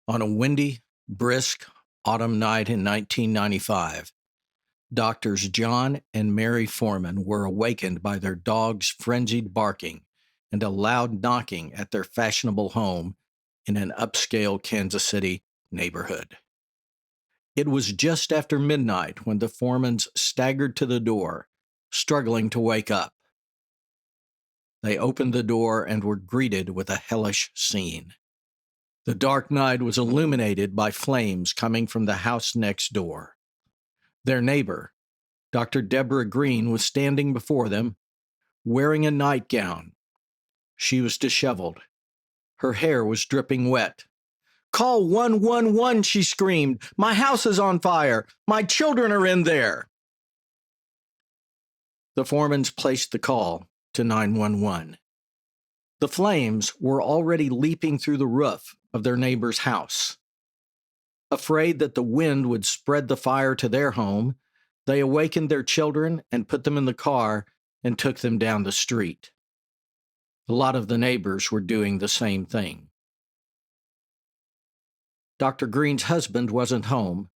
On a windy, brisk autumn night in 1995, doctors John and Mary Foreman were awakened by their dog's frenzied barking and a loud knocking at their fashionable home in an upscale Kansas City neighborhood. It was just after midnight when the Foremans staggered to the door, struggling to wake up. They opened the door and were greeted with a hellish scene. The dark night was illuminated by flames coming from the house next door. Their neighbor, Dr. Debora Green, was standing before them, wearing a nightgown. She was disheveled. Her hair was dripping wet. "Call 111, she screamed. "My house is on fire. My children are in there." The Foremans placed the call to 911. The flames were already leaping through the roof of their neighbor's house. Afraid that the wind would spread the fire to their home, they awakened their children and put them in the car and took them down the street. A lot of the neighbors were doing the same thing. Dr. Green's husband wasn't home,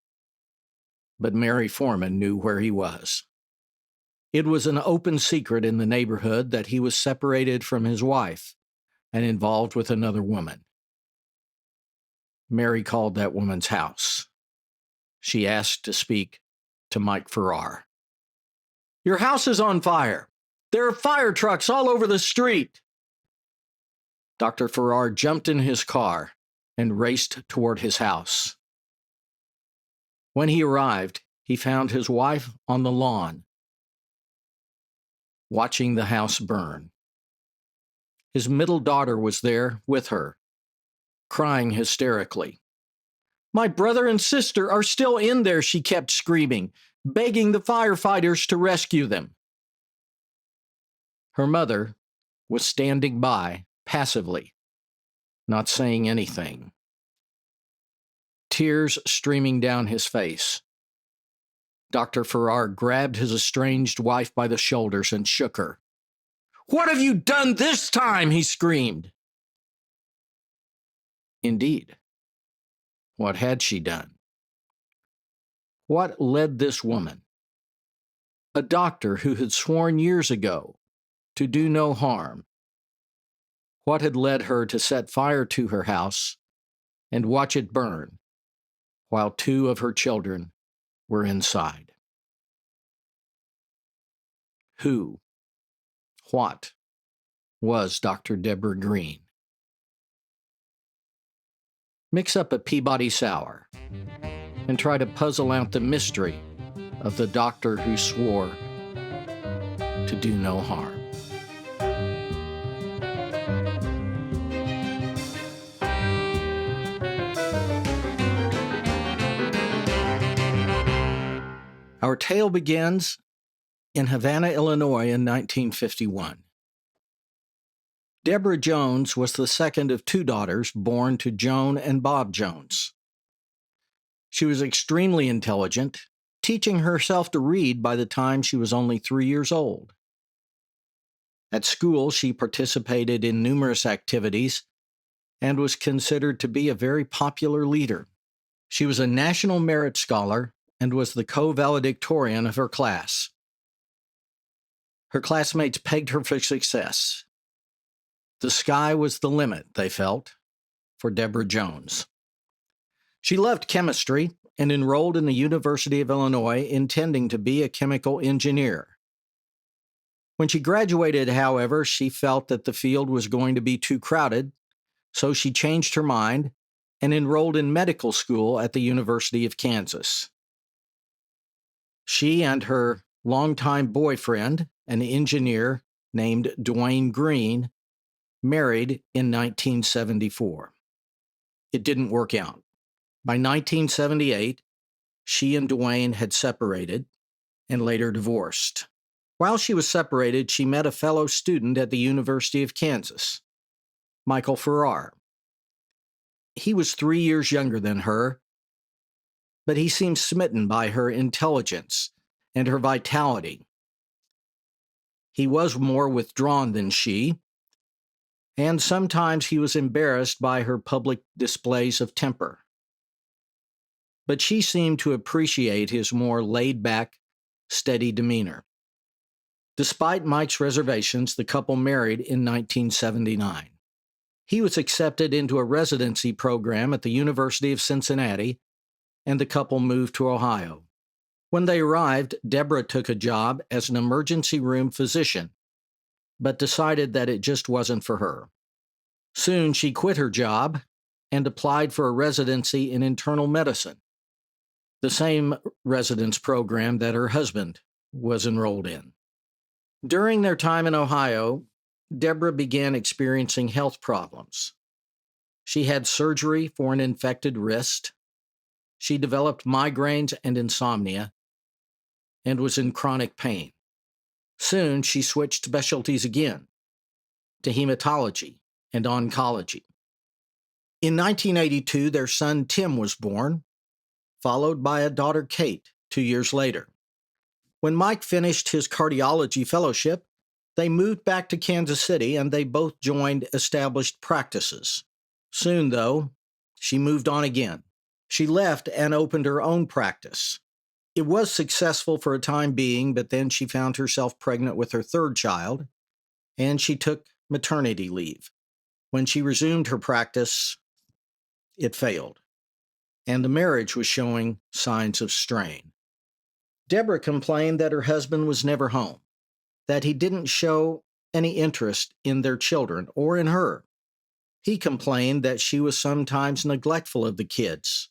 but Mary Foreman knew where he was. It was an open secret in the neighborhood that he was separated from his wife and involved with another woman. Mary called that woman's house. She asked to speak to Mike Farrar. "Your house is on fire. There are fire trucks all over the street." Dr. Farrar jumped in his car and raced toward his house. When he arrived, he found his wife on the lawn, watching the house burn. His middle daughter was there with her, crying hysterically. "My brother and sister are still in there," she kept screaming, begging the firefighters to rescue them. Her mother was standing by, passively, not saying anything. Tears streaming down his face. Dr. Farrar grabbed his estranged wife by the shoulders and shook her. "What have you done this time?" he screamed. Indeed, what had she done? What led this woman, a doctor who had sworn years ago to do no harm, what had led her to set fire to her house and watch it burn while two of her children were inside? Who, what was Dr. Debora Green? Mix up a Peabody Sour and try to puzzle out the mystery of the doctor who swore to do no harm. Our tale begins in Havana, Illinois in 1951. Deborah Jones was the second of two daughters born to Joan and Bob Jones. She was extremely intelligent, teaching herself to read by the time she was only 3 years old. At school, she participated in numerous activities and was considered to be a very popular leader. She was a National Merit Scholar and was the co-valedictorian of her class. Her classmates pegged her for success. The sky was the limit, they felt, for Deborah Jones. She loved chemistry and enrolled in the University of Illinois, intending to be a chemical engineer. When she graduated, however, she felt that the field was going to be too crowded, so she changed her mind and enrolled in medical school at the University of Kansas. She and her longtime boyfriend, an engineer named Debora Green, married in 1974. It didn't work out. By 1978, she and Dwayne had separated and later divorced. While she was separated, she met a fellow student at the University of Kansas, Michael Farrar. He was 3 years younger than her, but he seemed smitten by her intelligence and her vitality. He was more withdrawn than she, and sometimes he was embarrassed by her public displays of temper. But she seemed to appreciate his more laid-back, steady demeanor. Despite Mike's reservations, the couple married in 1979. He was accepted into a residency program at the University of Cincinnati, and the couple moved to Ohio. When they arrived, Debora took a job as an emergency room physician, but decided that it just wasn't for her. Soon she quit her job and applied for a residency in internal medicine, the same residence program that her husband was enrolled in. During their time in Ohio, Debora began experiencing health problems. She had surgery for an infected wrist. She developed migraines and insomnia and was in chronic pain. Soon, she switched specialties again to hematology and oncology. In 1982, their son Tim was born, followed by a daughter Kate 2 years later. When Mike finished his cardiology fellowship, they moved back to Kansas City and they both joined established practices. Soon, though, she moved on again. She left and opened her own practice. It was successful for a time being, but then she found herself pregnant with her third child, and she took maternity leave. When she resumed her practice, it failed, and the marriage was showing signs of strain. Debora complained that her husband was never home, that he didn't show any interest in their children or in her. He complained that she was sometimes neglectful of the kids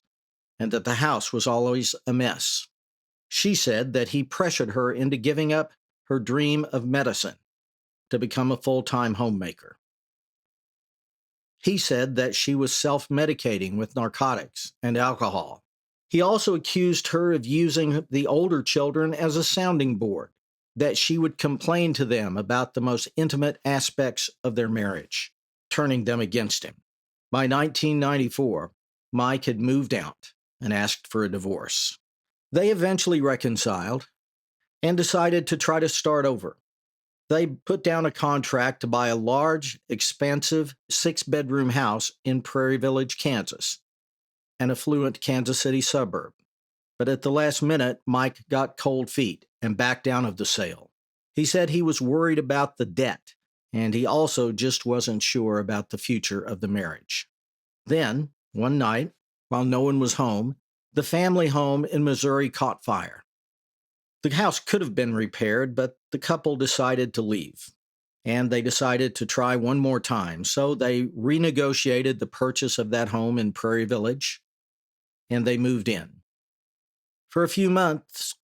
and that the house was always a mess. She said that he pressured her into giving up her dream of medicine to become a full-time homemaker. He said that she was self-medicating with narcotics and alcohol. He also accused her of using the older children as a sounding board, that she would complain to them about the most intimate aspects of their marriage, turning them against him. By 1994, Mike had moved out and asked for a divorce. They eventually reconciled and decided to try to start over. They put down a contract to buy a large, expansive 6-bedroom house in Prairie Village, Kansas, an affluent Kansas City suburb. But at the last minute, Mike got cold feet and backed down of the sale. He said he was worried about the debt, and he also just wasn't sure about the future of the marriage. Then, one night, while no one was home, the family home in Missouri caught fire. The house could have been repaired, but the couple decided to leave, and they decided to try one more time, so they renegotiated the purchase of that home in Prairie Village, and they moved in. For a few months,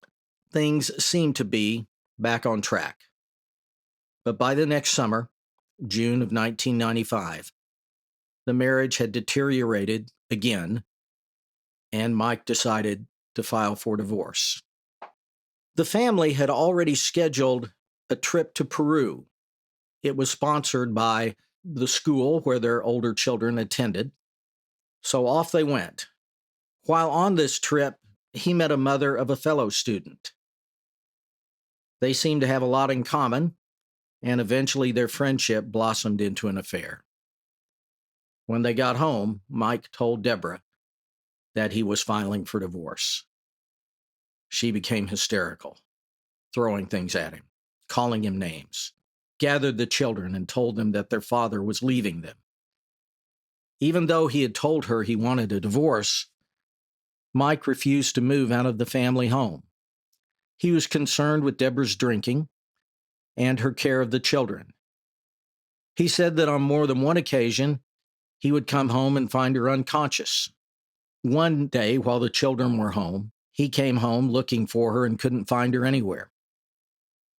things seemed to be back on track. But by the next summer, June of 1995, the marriage had deteriorated again, and Mike decided to file for divorce. The family had already scheduled a trip to Peru. It was sponsored by the school where their older children attended, so off they went. While on this trip, he met a mother of a fellow student. They seemed to have a lot in common, and eventually their friendship blossomed into an affair. When they got home, Mike told Debora that he was filing for divorce. She became hysterical, throwing things at him, calling him names, gathered the children and told them that their father was leaving them. Even though he had told her he wanted a divorce, Mike refused to move out of the family home. He was concerned with Debora's drinking and her care of the children. He said that on more than one occasion, he would come home and find her unconscious. One day, while the children were home, he came home looking for her and couldn't find her anywhere.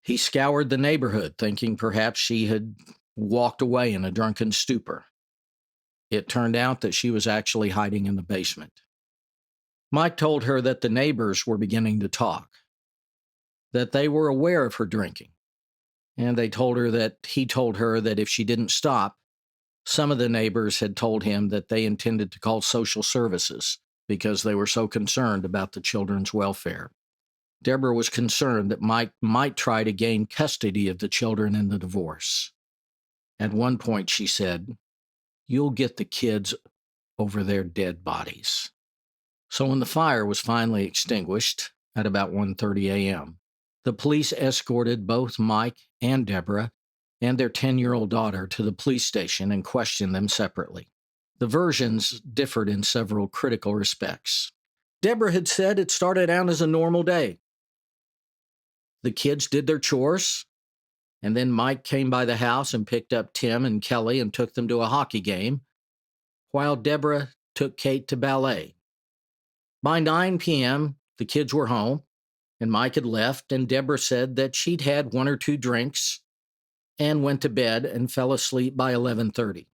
He scoured the neighborhood, thinking perhaps she had walked away in a drunken stupor. It turned out that she was actually hiding in the basement. Mike told her that the neighbors were beginning to talk, that they were aware of her drinking, and he told her that if she didn't stop, some of the neighbors had told him that they intended to call social services because they were so concerned about the children's welfare. Debora was concerned that Mike might try to gain custody of the children in the divorce. At one point, she said, "You'll get the kids over their dead bodies." So when the fire was finally extinguished at about 1:30 a.m., the police escorted both Mike and Debora and their 10-year-old daughter to the police station and questioned them separately. The versions differed in several critical respects. Debora had said it started out as a normal day. The kids did their chores, and then Mike came by the house and picked up Tim and Kelly and took them to a hockey game, while Debora took Kate to ballet. By 9 p.m., the kids were home, and Mike had left, and Debora said that she'd had one or two drinks and went to bed and fell asleep by 11:30.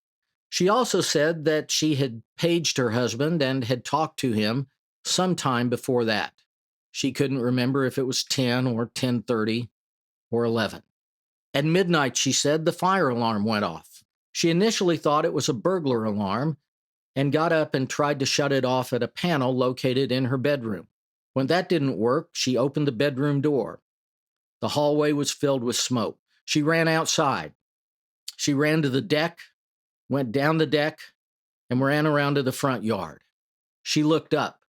She also said that she had paged her husband and had talked to him sometime before that. She couldn't remember if it was 10 or 10:30 or 11. At midnight, she said, the fire alarm went off. She initially thought it was a burglar alarm and got up and tried to shut it off at a panel located in her bedroom. When that didn't work, she opened the bedroom door. The hallway was filled with smoke. She ran outside. She ran to the deck, went down the deck, and ran around to the front yard. She looked up,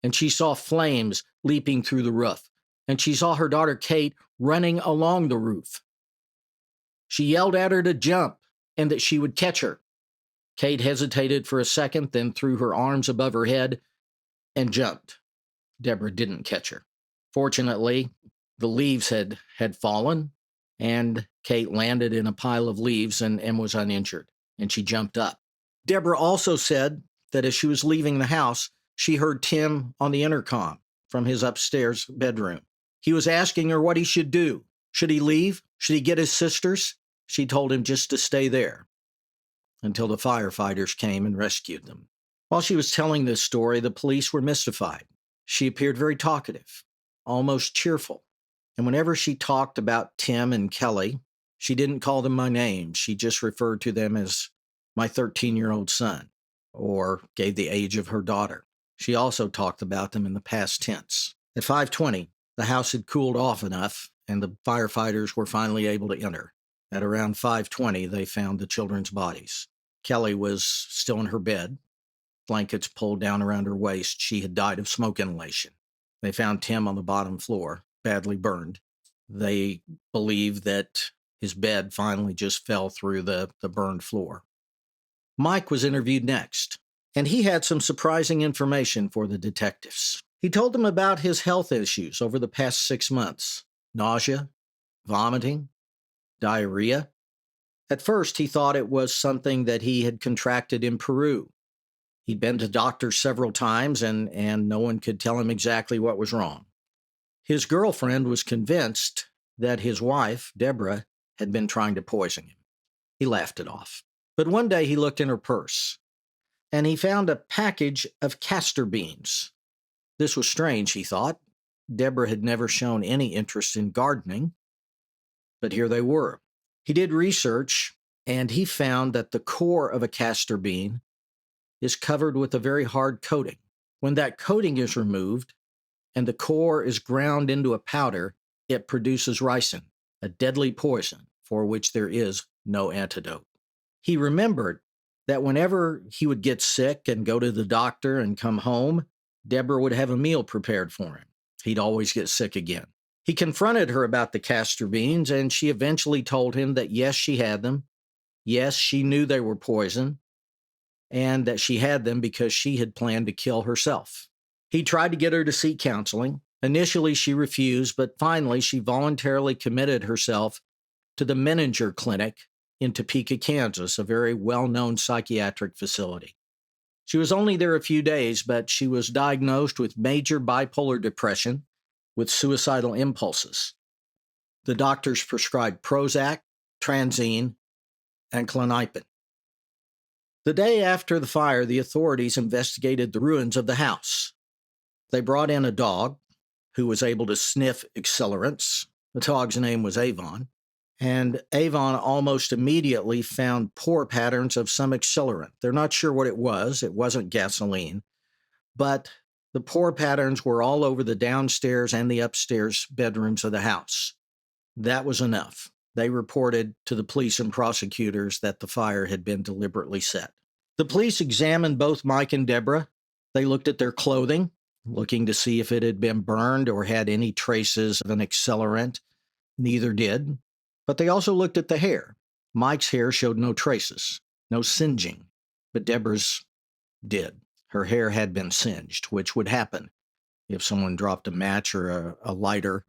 and she saw flames leaping through the roof, and she saw her daughter Kate running along the roof. She yelled at her to jump and that she would catch her. Kate hesitated for a second, then threw her arms above her head and jumped. Debora didn't catch her. Fortunately, the leaves had fallen, and Kate landed in a pile of leaves and was uninjured, and she jumped up. Debora also said that as she was leaving the house, she heard Tim on the intercom from his upstairs bedroom. He was asking her what he should do. Should he leave? Should he get his sisters? She told him just to stay there until the firefighters came and rescued them. While she was telling this story, the police were mystified. She appeared very talkative, almost cheerful. And whenever she talked about Tim and Kelly, she didn't call them by name. She just referred to them as my 13-year-old son, or gave the age of her daughter. She also talked about them in the past tense. At 5:20, the house had cooled off enough, and the firefighters were finally able to enter. At around 5:20, they found the children's bodies. Kelly was still in her bed, blankets pulled down around her waist. She had died of smoke inhalation. They found Tim on the bottom floor, badly burned. They believe that his bed finally just fell through the burned floor. Mike was interviewed next, and he had some surprising information for the detectives. He told them about his health issues over the past 6 months: nausea, vomiting, diarrhea. At first, he thought it was something that he had contracted in Peru. He'd been to doctors several times, and no one could tell him exactly what was wrong. His girlfriend was convinced that his wife, Debora, had been trying to poison him. He laughed it off. But one day he looked in her purse, and he found a package of castor beans. This was strange, he thought. Debora had never shown any interest in gardening, but here they were. He did research, and he found that the core of a castor bean is covered with a very hard coating. When that coating is removed and the core is ground into a powder, it produces ricin, a deadly poison for which there is no antidote. He remembered that whenever he would get sick and go to the doctor and come home, Debora would have a meal prepared for him. He'd always get sick again. He confronted her about the castor beans, and she eventually told him that yes, she had them. Yes, she knew they were poison, and that she had them because she had planned to kill herself. He tried to get her to seek counseling. Initially, she refused, but finally, she voluntarily committed herself to the Menninger Clinic in Topeka, Kansas, a very well-known psychiatric facility. She was only there a few days, but she was diagnosed with major bipolar depression with suicidal impulses. The doctors prescribed Prozac, Transine, and Klonopin. The day after the fire, the authorities investigated the ruins of the house. They brought in a dog who was able to sniff accelerants. The dog's name was Avon. And Avon almost immediately found pore patterns of some accelerant. They're not sure what it was. It wasn't gasoline. But the pore patterns were all over the downstairs and the upstairs bedrooms of the house. That was enough. They reported to the police and prosecutors that the fire had been deliberately set. The police examined both Mike and Debora. They looked at their clothing, looking to see if it had been burned or had any traces of an accelerant. Neither did. But they also looked at the hair. Mike's hair showed no traces, no singeing, but Debora's did. Her hair had been singed, which would happen if someone dropped a match or a lighter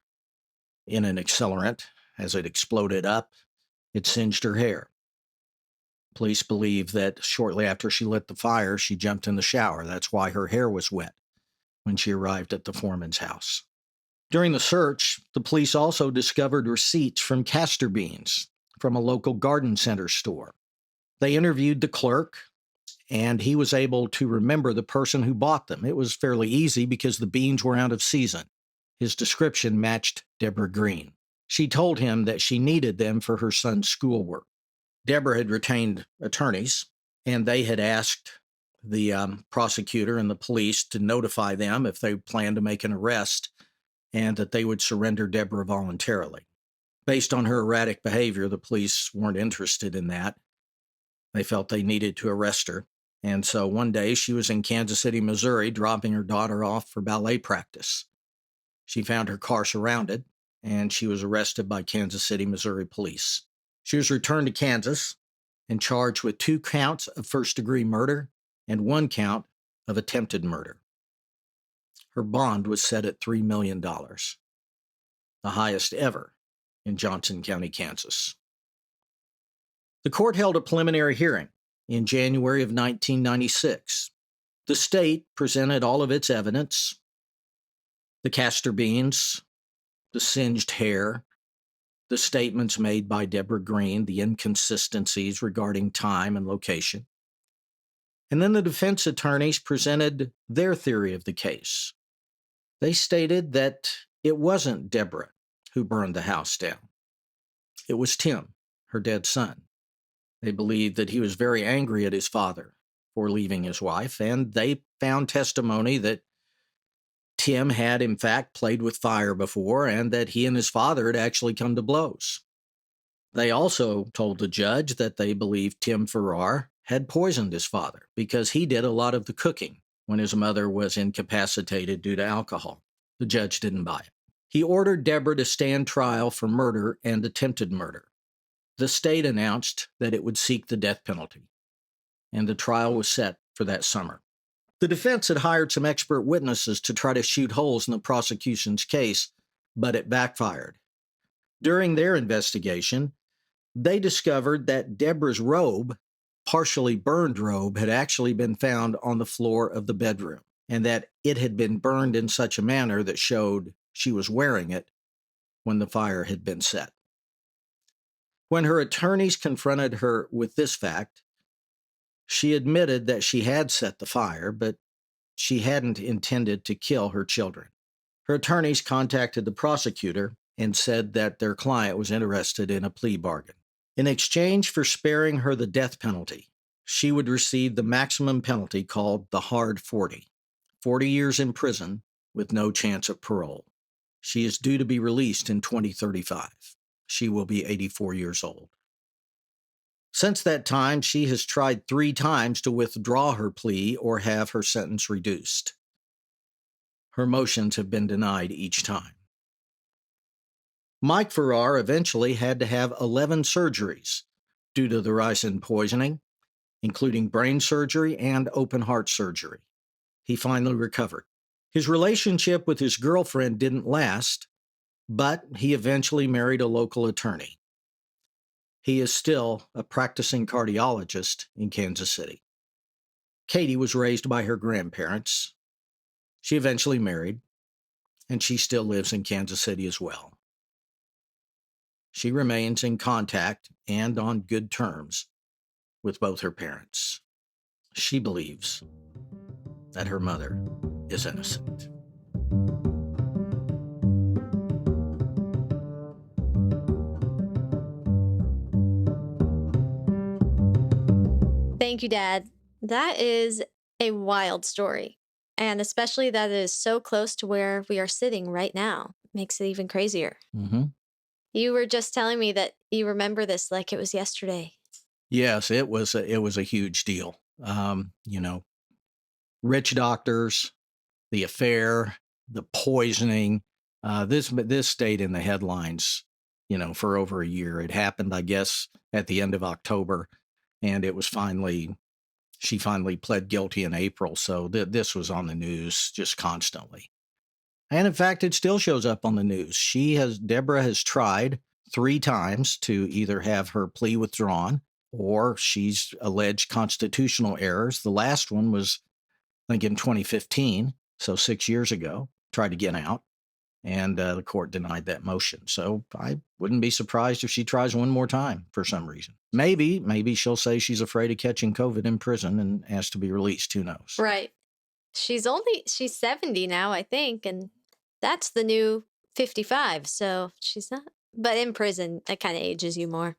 in an accelerant. As it exploded up, it singed her hair. Police believe that shortly after she lit the fire, she jumped in the shower. That's why her hair was wet when she arrived at the foreman's house. During the search, the police also discovered receipts from castor beans from a local garden center store. They interviewed the clerk, and he was able to remember the person who bought them. It was fairly easy because the beans were out of season. His description matched Debora Green. She told him that she needed them for her son's schoolwork. Debora had retained attorneys, and they had asked the prosecutor and the police to notify them if they planned to make an arrest and that they would surrender Debora voluntarily. Based on her erratic behavior, the police weren't interested in that. They felt they needed to arrest her. And so one day she was in Kansas City, Missouri, dropping her daughter off for ballet practice. She found her car surrounded, and she was arrested by Kansas City, Missouri police. She was returned to Kansas and charged with 2 counts of first-degree murder and 1 count of attempted murder. Her bond was set at $3 million, the highest ever in Johnson County, Kansas. The court held a preliminary hearing in January of 1996. The state presented all of its evidence: the castor beans, the singed hair, the statements made by Debora Green, the inconsistencies regarding time and location. And then the defense attorneys presented their theory of the case. They stated that it wasn't Debora who burned the house down. It was Tim, her dead son. They believed that he was very angry at his father for leaving his wife, and they found testimony that Tim had, in fact, played with fire before and that he and his father had actually come to blows. They also told the judge that they believed Tim Farrar had poisoned his father because he did a lot of the cooking when his mother was incapacitated due to alcohol. The judge didn't buy it. He ordered Debora to stand trial for murder and attempted murder. The state announced that it would seek the death penalty, and the trial was set for that summer. The defense had hired some expert witnesses to try to shoot holes in the prosecution's case, but it backfired. During their investigation, they discovered that Debora's robe, partially burned robe, had actually been found on the floor of the bedroom, and that it had been burned in such a manner that showed she was wearing it when the fire had been set. When her attorneys confronted her with this fact, she admitted that she had set the fire, but she hadn't intended to kill her children. Her attorneys contacted the prosecutor and said that their client was interested in a plea bargain. In exchange for sparing her the death penalty, she would receive the maximum penalty called the hard 40, 40 years in prison with no chance of parole. She is due to be released in 2035. She will be 84 years old. Since that time, she has tried 3 times to withdraw her plea or have her sentence reduced. Her motions have been denied each time. Mike Farrar eventually had to have 11 surgeries due to the ricin poisoning, including brain surgery and open heart surgery. He finally recovered. His relationship with his girlfriend didn't last, but he eventually married a local attorney. He is still a practicing cardiologist in Kansas City. Katie was raised by her grandparents. She eventually married, and she still lives in Kansas City as well. She remains in contact and on good terms with both her parents. She believes that her mother is innocent. Thank you, Dad. That is a wild story. And especially that it is so close to where we are sitting right now. Makes it even crazier. Mm-hmm. You were just telling me that you remember this like it was yesterday. Yes, it was a huge deal. You know, rich doctors, the affair, the poisoning. This stayed in the headlines, for over a year. It happened, I guess, at the end of October, and it was finally she finally pled guilty in April. So this was on the news just constantly. And in fact, it still shows up on the news. Deborah has tried 3 times to either have her plea withdrawn or she's alleged constitutional errors. The last one was, I think, in 2015, so 6 years ago, tried to get out, and the court denied that motion. So I wouldn't be surprised if she tries one more time for some reason. Maybe she'll say she's afraid of catching COVID in prison and asks to be released. Who knows? Right. She's 70 now, I think, and that's the new 55. So she's not, but in prison, that kind of ages you more.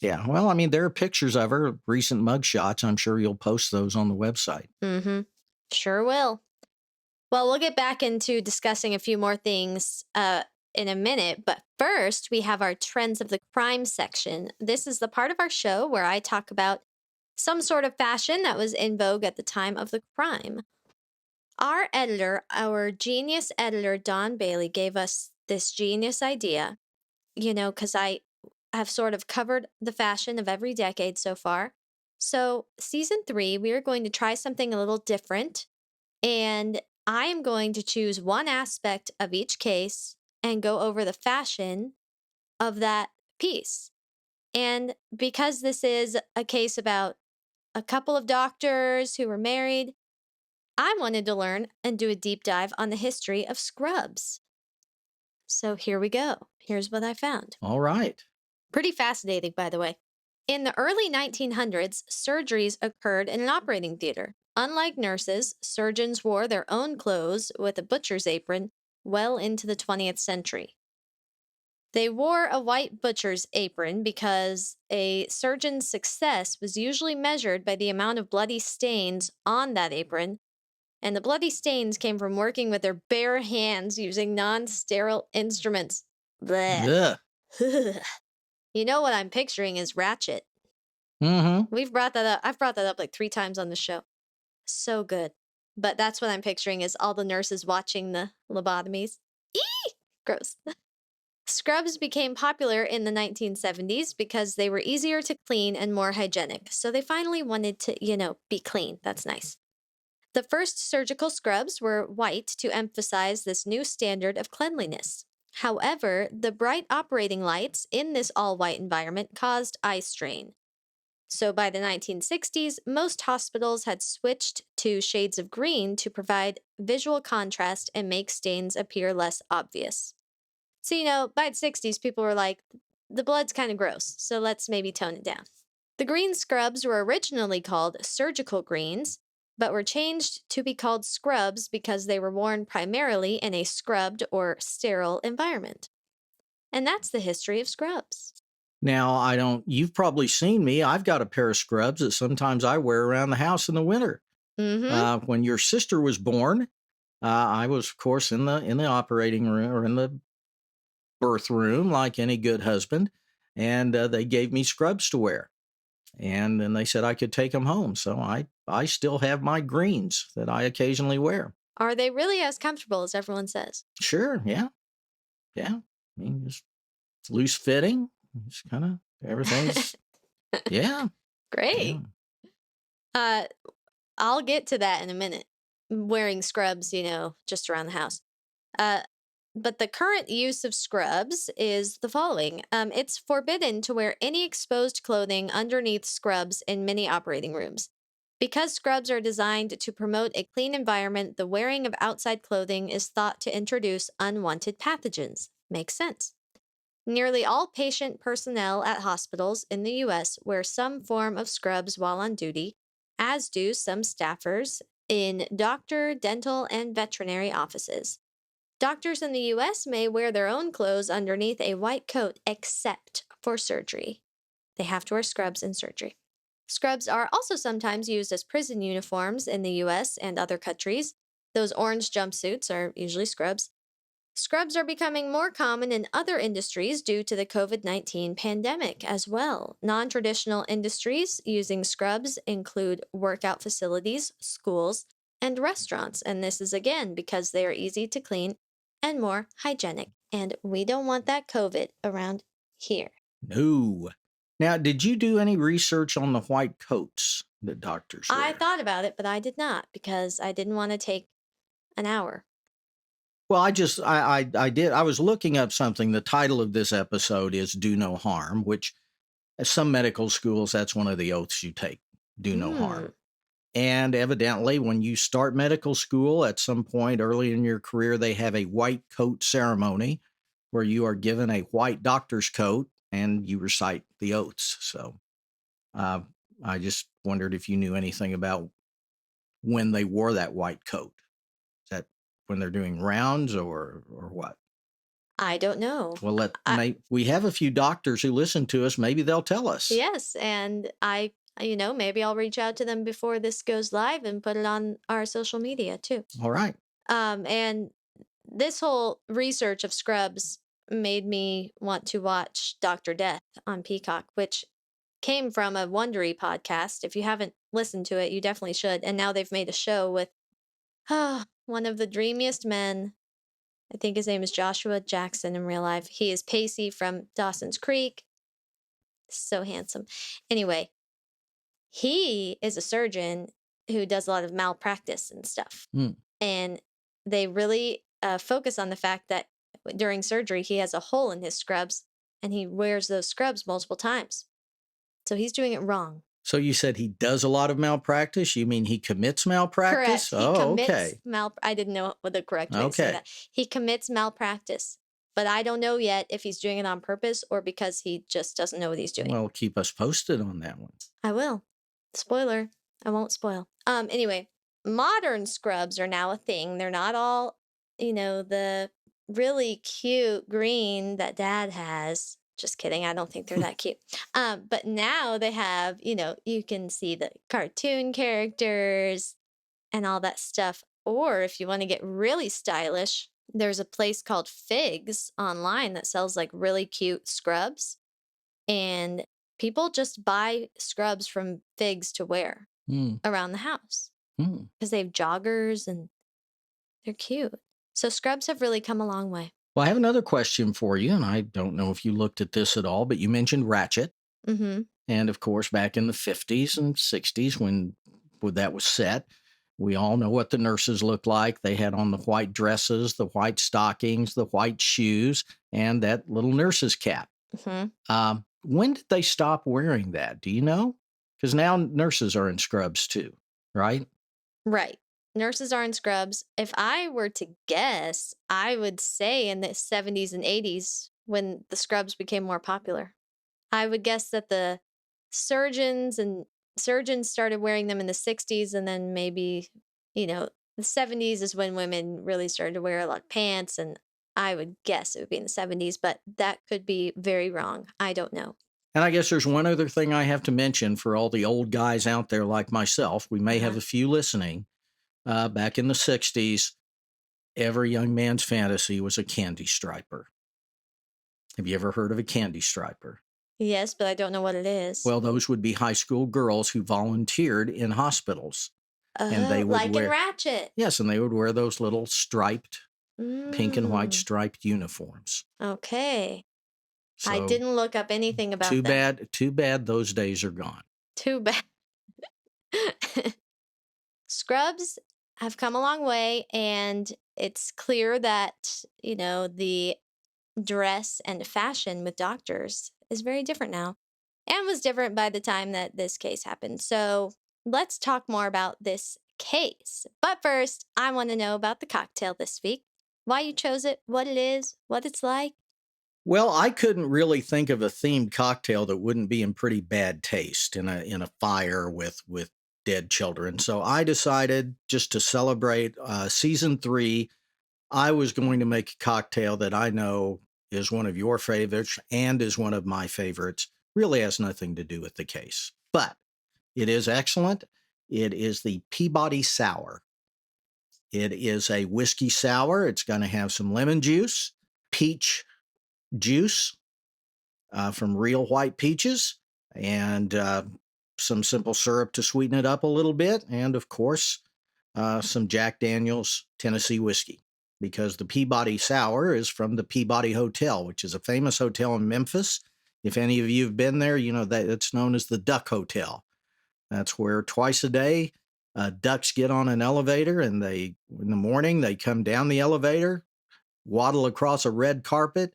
Yeah, well, I mean, there are pictures of her, recent mugshots. I'm sure you'll post those on the website. Mm-hmm. Sure will. Well, we'll get back into discussing a few more things in a minute, but first we have our Trends of the Crime section. This is the part of our show where I talk about some sort of fashion that was in vogue at the time of the crime. Our genius editor, Don Bailey, gave us this genius idea, because I have sort of covered the fashion of every decade so far. So, season 3, we are going to try something a little different. And I am going to choose one aspect of each case and go over the fashion of that piece. And because this is a case about a couple of doctors who were married, I wanted to learn and do a deep dive on the history of scrubs. So here we go. Here's what I found. All right. Pretty fascinating, by the way. In the early 1900s, surgeries occurred in an operating theater. Unlike nurses, surgeons wore their own clothes with a butcher's apron well into the 20th century. They wore a white butcher's apron because a surgeon's success was usually measured by the amount of bloody stains on that apron, and the bloody stains came from working with their bare hands using non-sterile instruments. Blech. Ugh. You know what I'm picturing is Ratchet. Mm-hmm. We've brought that up. I've brought that up like 3 times on the show. So good. But that's what I'm picturing is all the nurses watching the lobotomies. Eee! Gross. Scrubs became popular in the 1970s because they were easier to clean and more hygienic. So they finally wanted to, be clean. That's nice. The first surgical scrubs were white to emphasize this new standard of cleanliness. However, the bright operating lights in this all-white environment caused eye strain. So by the 1960s, most hospitals had switched to shades of green to provide visual contrast and make stains appear less obvious. So, by the 60s, people were like, the blood's kind of gross, so let's maybe tone it down. The green scrubs were originally called surgical greens, but were changed to be called scrubs because they were worn primarily in a scrubbed or sterile environment. And that's the history of scrubs. Now, you've probably seen me. I've got a pair of scrubs that sometimes I wear around the house in the winter. Mm-hmm. When your sister was born, I was, of course, in the operating room or in the birth room, like any good husband, and they gave me scrubs to wear. And then they said I could take them home. So I still have my greens that I occasionally wear. Are they really as comfortable as everyone says? Sure, yeah. Yeah. I mean, just loose fitting. Just kind of everything's, yeah. Great. Yeah. I'll get to that in a minute. Wearing scrubs, just around the house. But the current use of scrubs is the following. It's forbidden to wear any exposed clothing underneath scrubs in many operating rooms. Because scrubs are designed to promote a clean environment, the wearing of outside clothing is thought to introduce unwanted pathogens. Makes sense. Nearly all patient personnel at hospitals in the U.S. wear some form of scrubs while on duty, as do some staffers in doctor, dental, and veterinary offices. Doctors in the U.S. may wear their own clothes underneath a white coat except for surgery. They have to wear scrubs in surgery. Scrubs are also sometimes used as prison uniforms in the U.S. and other countries. Those orange jumpsuits are usually scrubs. Scrubs are becoming more common in other industries due to the COVID-19 pandemic as well. Non traditional industries using scrubs include workout facilities, schools, and restaurants. And this is again because they are easy to clean and more hygienic. And we don't want that COVID around here. No. Now, did you do any research on the white coats that doctors I wear? thought about it, but I did not because I didn't want to take an hour. Well, I did. I was looking up something. The title of this episode is "Do No Harm," which at some medical schools that's one of the oaths you take. Do no harm. And evidently, when you start medical school at some point early in your career, they have a white coat ceremony where you are given a white doctor's coat and you recite the oaths. So uh, I just wondered if you knew anything about when they wore that white coat. Is that when they're doing rounds or what? I don't know. Well, I, we have a few doctors who listen to us. Maybe they'll tell us. yes, and maybe I'll reach out to them before this goes live and put it on our social media too. All right. And this whole research of Scrubs made me want to watch Dr. Death on Peacock, which came from a Wondery podcast. If you haven't listened to it, you definitely should. And now they've made a show with one of the dreamiest men. I think his name is Joshua Jackson in real life. He is Pacey from Dawson's Creek. So handsome. Anyway, he is a surgeon who does a lot of malpractice and stuff. And they really focus on the fact that during surgery, he has a hole in his scrubs and he wears those scrubs multiple times. So he's doing it wrong. So you said he does a lot of malpractice? You mean he commits malpractice? Correct. He commits okay. I didn't know what the correct way to say that. He commits malpractice. But I don't know yet if he's doing it on purpose or because he just doesn't know what he's doing. Well, keep us posted on that one. I will. Spoiler. I won't spoil. Anyway, modern scrubs are now a thing. They're not all, the really cute green that Dad has. Just kidding. I don't think they're that cute. But now they have, you can see the cartoon characters and all that stuff. Or if you want to get really stylish, there's a place called Figs online that sells like really cute scrubs. And people just buy scrubs from Figs to wear around the house because they have joggers and they're cute. So scrubs have really come a long way. Well, I have another question for you, and I don't know if you looked at this at all, but you mentioned Ratchet. Mm-hmm. And of course, back in the 50s and 60s when that was set, we all know what the nurses looked like. They had on the white dresses, the white stockings, the white shoes, and that little nurse's cap. Mm-hmm. When did they stop wearing that? Do you know? Because now nurses are in scrubs too, right? Right. Nurses are in scrubs. If I were to guess, I would say in the 70s and 80s when the scrubs became more popular. I would guess that the surgeons started wearing them in the 60s, and then maybe, the 70s is when women really started to wear a lot of pants, and I would guess it would be in the 70s, but that could be very wrong. I don't know. And I guess there's one other thing I have to mention for all the old guys out there like myself. We may have a few listening. Back in the 60s, every young man's fantasy was a candy striper. Have you ever heard of a candy striper? Yes, but I don't know what it is. Well, those would be high school girls who volunteered in hospitals. And they would like in Ratchet. Yes, and they would wear those little striped, pink and white striped uniforms. Okay. So, I didn't look up anything about that. Too bad those days are gone. Too bad. Scrubs have come a long way, and it's clear that, the dress and fashion with doctors is very different now and was different by the time that this case happened. So let's talk more about this case. But first, I want to know about the cocktail this week, why you chose it, what it is, what it's like. Well, I couldn't really think of a themed cocktail that wouldn't be in pretty bad taste in a fire with dead children. So I decided just to celebrate season 3, I was going to make a cocktail that I know is one of your favorites and is one of my favorites. Really has nothing to do with the case, but it is excellent. It is the Peabody Sour. It is a whiskey sour. It's going to have some lemon juice, peach juice from real white peaches, and some simple syrup to sweeten it up a little bit, and of course, some Jack Daniel's Tennessee whiskey, because the Peabody Sour is from the Peabody Hotel, which is a famous hotel in Memphis. If any of you have been there, you know that it's known as the Duck Hotel. That's where twice a day ducks get on an elevator, and in the morning, they come down the elevator, waddle across a red carpet,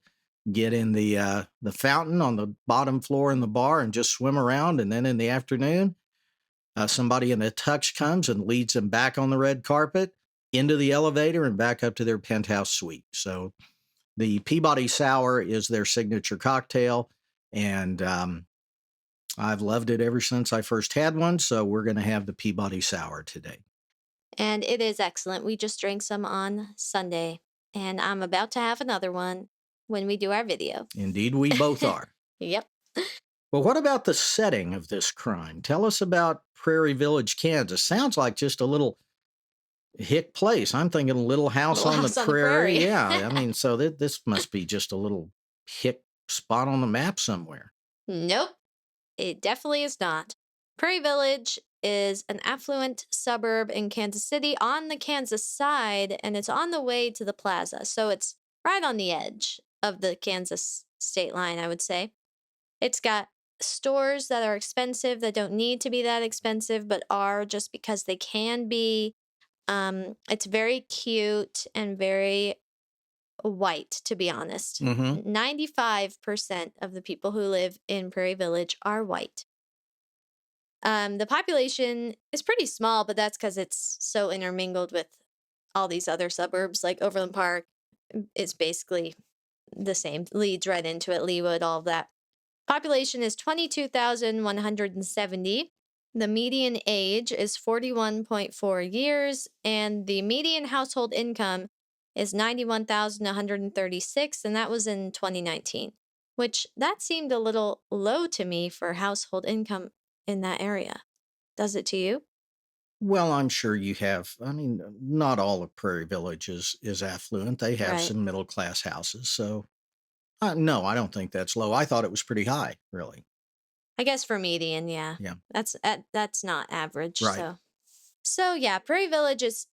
get in the fountain on the bottom floor in the bar, and just swim around. And then in the afternoon, somebody in a tux comes and leads them back on the red carpet into the elevator and back up to their penthouse suite. So the Peabody Sour is their signature cocktail, and I've loved it ever since I first had one. So we're going to have the Peabody Sour today. And it is excellent. We just drank some on Sunday, and I'm about to have another one when we do our video. Indeed, we both are. Yep. Well, what about the setting of this crime? Tell us about Prairie Village, Kansas. Sounds like just a little hick place. I'm thinking a little house, on, the prairie. Yeah, I mean, so this must be just a little hick spot on the map somewhere. Nope, it definitely is not. Prairie Village is an affluent suburb in Kansas City on the Kansas side, and it's on the way to the plaza. So it's right on the edge of the Kansas state line, I would say. It's got stores that are expensive that don't need to be that expensive, but are just because they can be. It's very cute and very white, to be honest. 95% of the people who live in Prairie Village are white. The population is pretty small, but that's because it's so intermingled with all these other suburbs, like Overland Park. It's basically the same, leads right into it, Leawood, all of that. Population is 22,170. The median age is 41.4 years, and the median household income is 91,136, and that was in 2019, which that seemed a little low to me for household income in that area. Does it to you? Well, I'm sure you have. I mean, not all of Prairie Village is affluent. They have some middle class houses. So, no, I don't think that's low. I thought it was pretty high, really. I guess for median, yeah. Yeah. That's not average. Right. So yeah, Prairie Village is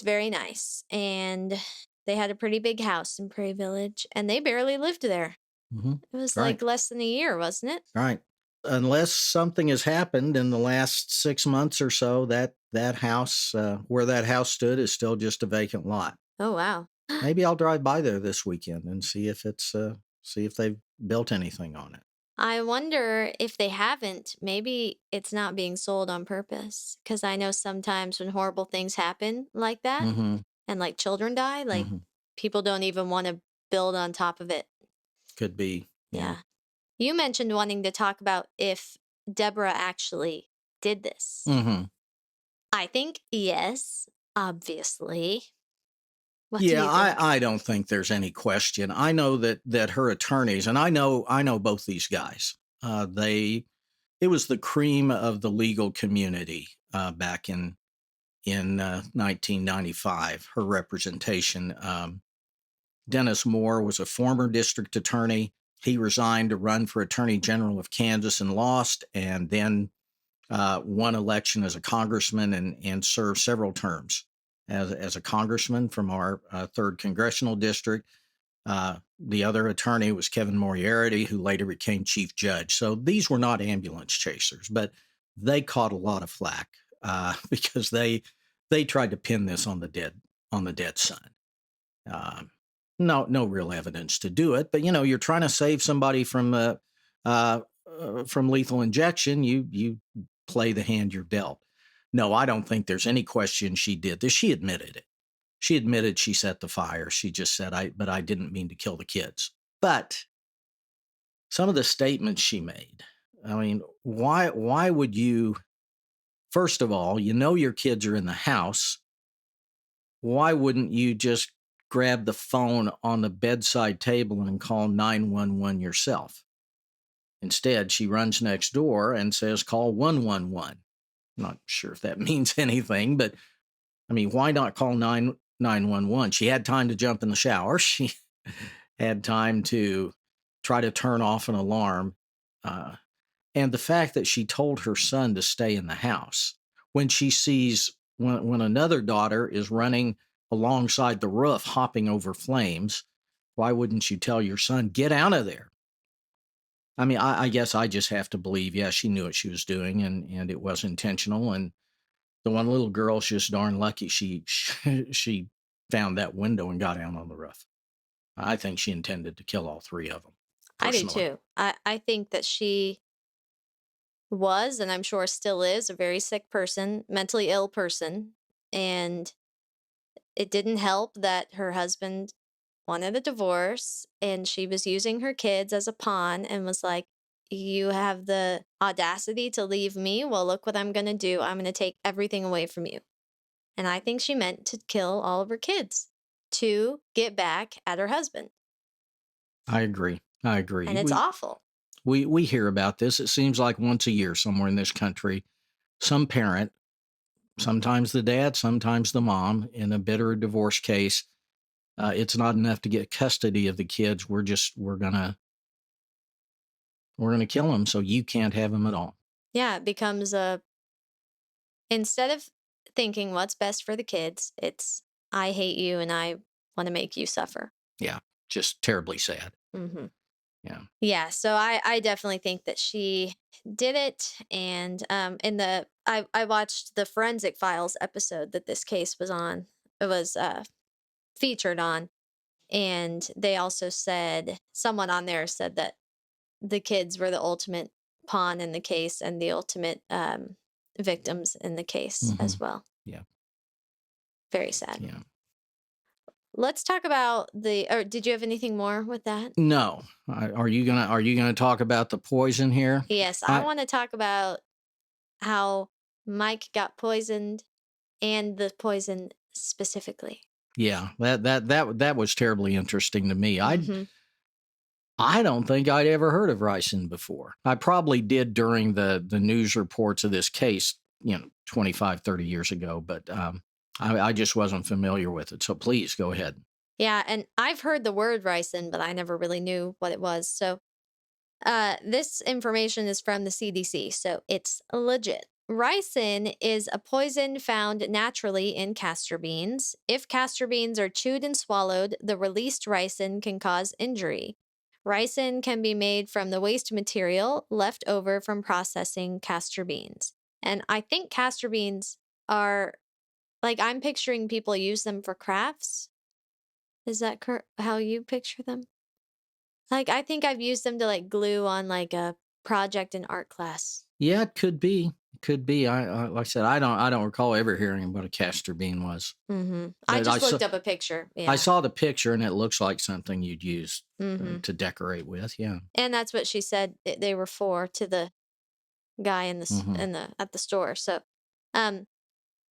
very nice, and they had a pretty big house in Prairie Village, and they barely lived there. It was like less than a year, wasn't it? Right. Unless something has happened in the last 6 months or so, that house, where that house stood, is still just a vacant lot. Oh, wow. Maybe I'll drive by there this weekend and see if they've built anything on it. I wonder if they haven't, maybe it's not being sold on purpose. Because I know sometimes when horrible things happen like that, and like children die, like people don't even want to build on top of it. Could be. Yeah. You mentioned wanting to talk about if Debora actually did this. I think yes, obviously. What do you think? I don't think there's any question. I know that her attorneys, and I know both these guys. It was the cream of the legal community back in 1995. Her representation. Dennis Moore was a former district attorney. He resigned to run for Attorney General of Kansas and lost, and then won election as a congressman and served several terms as a congressman from our 3rd Congressional District. The other attorney was Kevin Moriarty, who later became chief judge. So these were not ambulance chasers, but they caught a lot of flack because they tried to pin this on the dead son. No real evidence to do it, but you're trying to save somebody from lethal injection. You play the hand you're dealt. No, I don't think there's any question she did this. She admitted it. She admitted she set the fire. She just said, but I didn't mean to kill the kids. But some of the statements she made, I mean, why would you, first of all, your kids are in the house. Why wouldn't you just grab the phone on the bedside table and call 911 yourself? Instead, she runs next door and says, call 111. I'm not sure if that means anything, but I mean, why not call 911? She had time to jump in the shower. She had time to try to turn off an alarm. Uh, and the fact that she told her son to stay in the house when she sees when another daughter is running alongside the roof, hopping over flames, why wouldn't you tell your son, get out of there? I mean, I guess I just have to believe, yeah, she knew what she was doing and it was intentional. And the one little girl's just darn lucky she found that window and got out on the roof. I think she intended to kill all three of them, I do personally. too. I think that she was, and I'm sure still is, a very sick person, mentally ill person. And it didn't help that her husband wanted a divorce and she was using her kids as a pawn and was like, you have the audacity to leave me? Well, look what I'm going to do. I'm going to take everything away from you. And I think she meant to kill all of her kids to get back at her husband. I agree. I agree. And it's awful. We hear about this. It seems like once a year somewhere in this country, some parent, sometimes the dad, sometimes the mom, in a bitter divorce case, it's not enough to get custody of the kids. We're gonna kill them, so you can't have them at all. Yeah, it becomes instead of thinking what's best for the kids, it's I hate you and I want to make you suffer. Yeah, just terribly sad. Mm-hmm. Yeah. Yeah, so I definitely think that she did it, and I watched the Forensic Files episode that this case was on. It was featured on, and they also said someone on there said that the kids were the ultimate pawn in the case and the ultimate victims in the case as well. Yeah. Very sad. Yeah. Let's talk about or did you have anything more with that? No. Are you gonna talk about the poison here? Yes, I want to talk about how Mike got poisoned and the poison specifically. Yeah, that was terribly interesting to me. Mm-hmm. I don't think I'd ever heard of ricin before. I probably did during the news reports of this case, 25, 30 years ago, but I just wasn't familiar with it. So please go ahead. Yeah, and I've heard the word ricin, but I never really knew what it was. So this information is from the CDC, so it's legit. Ricin is a poison found naturally in castor beans. If castor beans are chewed and swallowed, the released ricin can cause injury. Ricin can be made from the waste material left over from processing castor beans. And I think castor beans are, like, I'm picturing people use them for crafts. Is that how you picture them? Like, I think I've used them to, like, glue on, like, a project in art class. Yeah, it could be. It could be. I like I said, I don't recall ever hearing what a castor bean was. Mm-hmm. I But just looked up a picture. Yeah. I saw the picture and it looks like something you'd use Mm-hmm. to decorate with. Yeah. And that's what she said they were for to the guy in Mhm. at the store. So,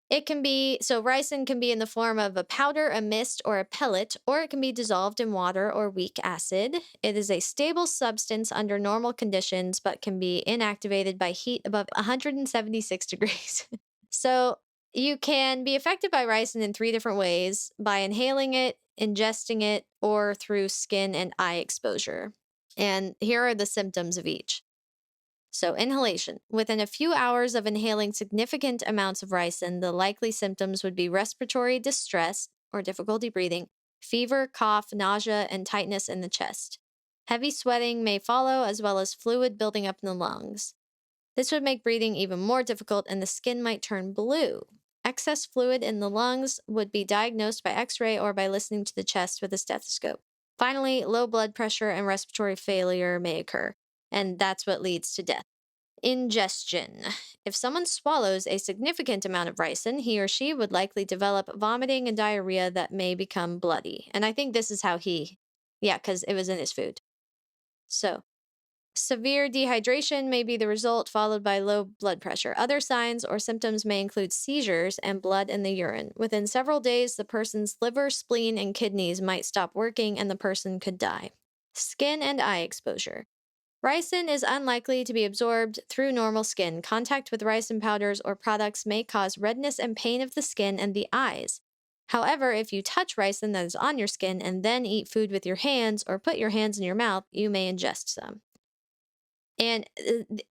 it can be ricin can be in the form of a powder, a mist, or a pellet, or it can be dissolved in water or weak acid. It is a stable substance under normal conditions, but can be inactivated by heat above 176 degrees. So you can be affected by ricin in 3 different ways: by inhaling it, ingesting it, or through skin and eye exposure. And here are the symptoms of each. So, inhalation. Within a few hours of inhaling significant amounts of ricin, the likely symptoms would be respiratory distress or difficulty breathing, fever, cough, nausea, and tightness in the chest. Heavy sweating may follow, as well as fluid building up in the lungs. This would make breathing even more difficult, and the skin might turn blue. Excess fluid in the lungs would be diagnosed by x ray or by listening to the chest with a stethoscope. Finally, low blood pressure and respiratory failure may occur, and that's what leads to death. Ingestion. If someone swallows a significant amount of ricin, he or she would likely develop vomiting and diarrhea that may become bloody. And I think this is how because it was in his food. So, severe dehydration may be the result, followed by low blood pressure. Other signs or symptoms may include seizures and blood in the urine. Within several days, the person's liver, spleen, and kidneys might stop working and the person could die. Skin and eye exposure. Ricin is unlikely to be absorbed through normal skin. Contact with ricin powders or products may cause redness and pain of the skin and the eyes. However, if you touch ricin that is on your skin and then eat food with your hands or put your hands in your mouth, you may ingest some. And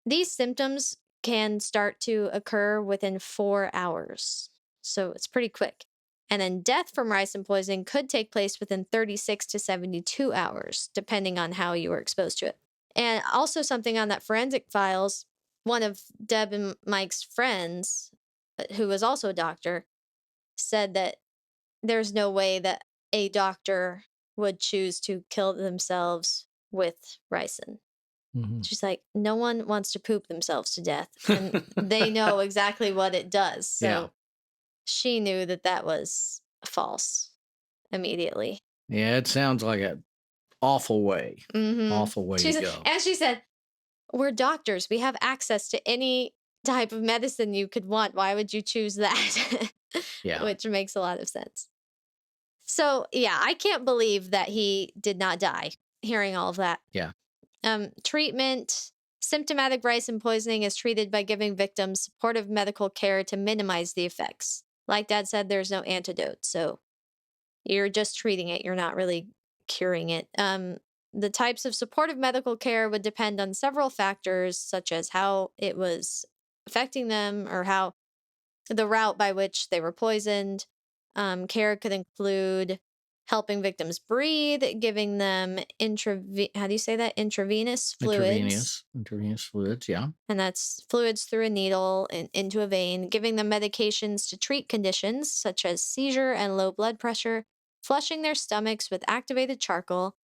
these symptoms can start to occur within 4 hours. So it's pretty quick. And then death from ricin poisoning could take place within 36 to 72 hours, depending on how you were exposed to it. And also something on that forensic files, one of Deb and Mike's friends, who was also a doctor, said that there's no way that a doctor would choose to kill themselves with ricin. Mm-hmm. She's like, no one wants to poop themselves to death. And they know exactly what it does. So she knew that that was false immediately. Yeah, it sounds like an awful way. Mm-hmm. Awful way to go. And she said, we're doctors. We have access to any type of medicine you could want. Why would you choose that? Yeah. Which makes a lot of sense. So, yeah, I can't believe that he did not die hearing all of that. Yeah. Treatment. Symptomatic ricin poisoning is treated by giving victims supportive medical care to minimize the effects. Like Dad said, there's no antidote. So you're just treating it. You're not really curing it. The types of supportive medical care would depend on several factors, such as how it was affecting them or how the route by which they were poisoned. Care could include helping victims breathe, giving them intravenous fluids. Intravenous fluids, yeah. And that's fluids through a needle and into a vein, giving them medications to treat conditions such as seizure and low blood pressure, flushing their stomachs with activated charcoal,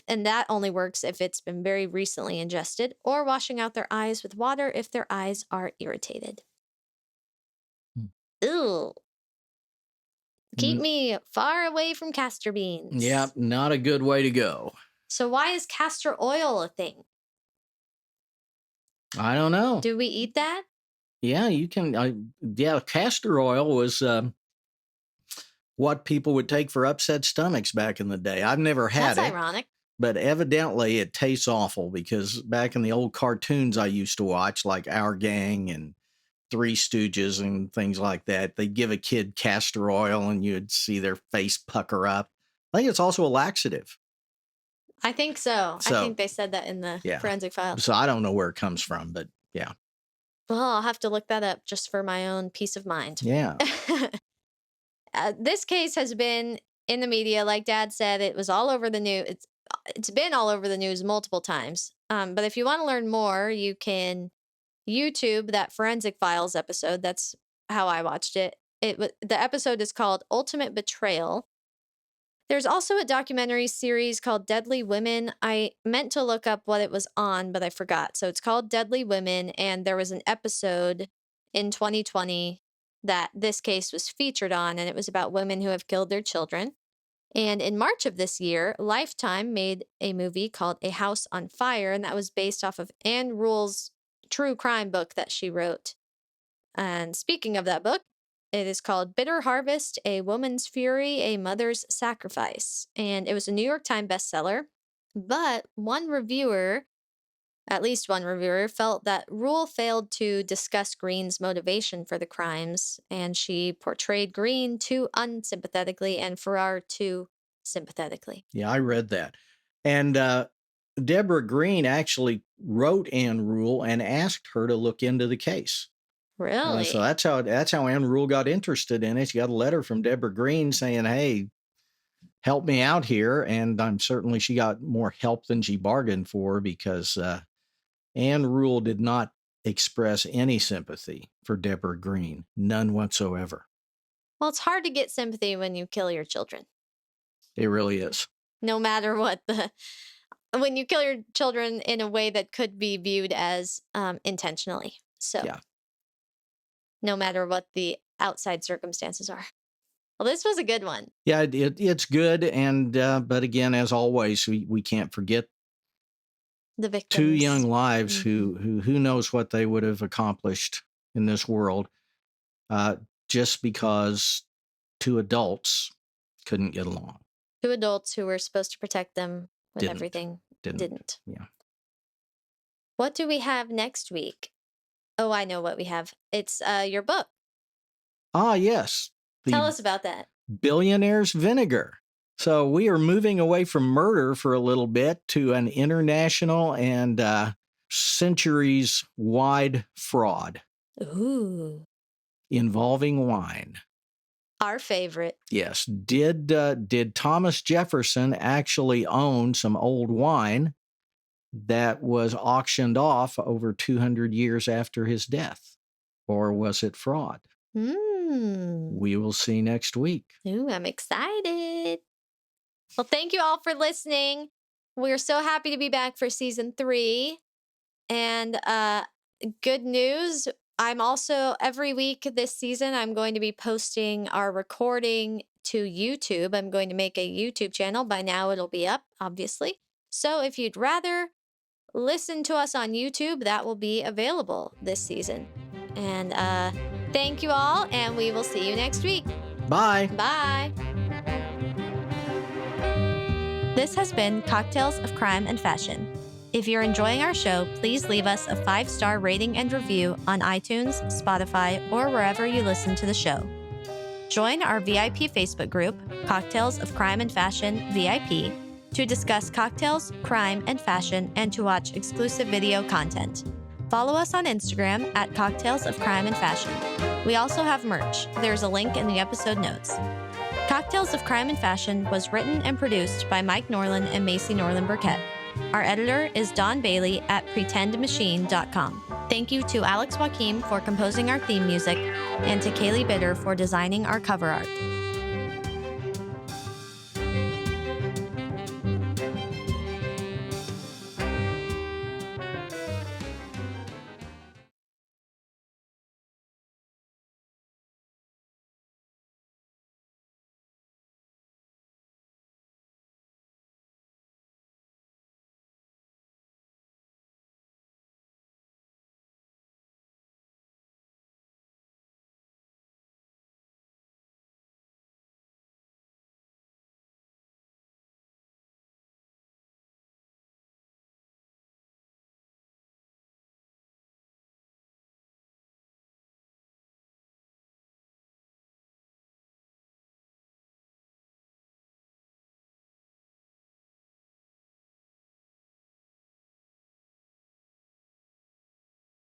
and that only works if it's been very recently ingested, or washing out their eyes with water if their eyes are irritated. Ew. Keep me far away from castor beans. Yep, not a good way to go. So why is castor oil a thing? I don't know. Do we eat that? Yeah, you can. Castor oil was what people would take for upset stomachs back in the day. I've never had That's it. ironic. But evidently it tastes awful because back in the old cartoons I used to watch, like Our Gang and Three Stooges and things like that, they'd give a kid castor oil and you'd see their face pucker up. I think it's also a laxative. I think so. I think they said that in the forensic file. So I don't know where it comes from, but yeah. Well, I'll have to look that up just for my own peace of mind. Yeah. This case has been in the media. Like Dad said, it was all over the news. It's been all over the news multiple times. But if you want to learn more, you can YouTube that Forensic Files episode. That's how I watched it. The episode is called Ultimate Betrayal. There's also a documentary series called Deadly Women. I meant to look up what it was on, but I forgot. So it's called Deadly Women, and there was an episode in 2020 that this case was featured on, and it was about women who have killed their children. And in March of this year, Lifetime made a movie called A House on Fire, and that was based off of Anne Rule's true crime book that she wrote. And speaking of that book, it is called Bitter Harvest, A Woman's Fury, A Mother's Sacrifice. And it was a New York Times bestseller. But one reviewer, at least one reviewer, felt that Rule failed to discuss Green's motivation for the crimes, and she portrayed Green too unsympathetically and Farrar too sympathetically. Yeah, I read that. And Debora Green actually wrote Anne Rule and asked her to look into the case. Really? So that's how Anne Rule got interested in it. She got a letter from Debora Green saying, hey, help me out here. And certainly she got more help than she bargained for, because Anne Rule did not express any sympathy for Debora Green. None whatsoever. Well, it's hard to get sympathy when you kill your children. It really is. No matter what when you kill your children in a way that could be viewed as intentionally. So yeah. No matter what the outside circumstances are. Well, this was a good one. Yeah, it's good. And but again, as always, we can't forget the victims. 2 young lives who knows what they would have accomplished in this world, just because 2 adults couldn't get along. 2 adults who were supposed to protect them with everything didn't. Yeah. What do we have next week? Oh, I know what we have. It's your book. Ah, yes. Tell The us about that. Billionaire's Vinegar. So we are moving away from murder for a little bit to an international and centuries-wide fraud Ooh, involving wine. our favorite. Yes. Did Thomas Jefferson actually own some old wine that was auctioned off over 200 years after his death? Or was it fraud? We will see next week. Ooh, I'm excited. Well, thank you all for listening. We're so happy to be back for season 3. And good news, I'm also, every week this season, I'm going to be posting our recording to YouTube. I'm going to make a YouTube channel. By now, it'll be up, obviously. So if you'd rather listen to us on YouTube, that will be available this season. And thank you all, and we will see you next week. Bye. Bye. This has been Cocktails of Crime and Fashion. If you're enjoying our show, please leave us a 5-star rating and review on iTunes, Spotify, or wherever you listen to the show. Join our VIP Facebook group, Cocktails of Crime and Fashion VIP, to discuss cocktails, crime, and fashion, and to watch exclusive video content. Follow us on Instagram at Cocktails of Crime and Fashion. We also have merch. There's a link in the episode notes. Cocktails of Crime and Fashion was written and produced by Mike Norland and Macy Norland Burkett. Our editor is Don Bailey at pretendmachine.com. Thank you to Alex Joaquim for composing our theme music and to Kaylee Bitter for designing our cover art.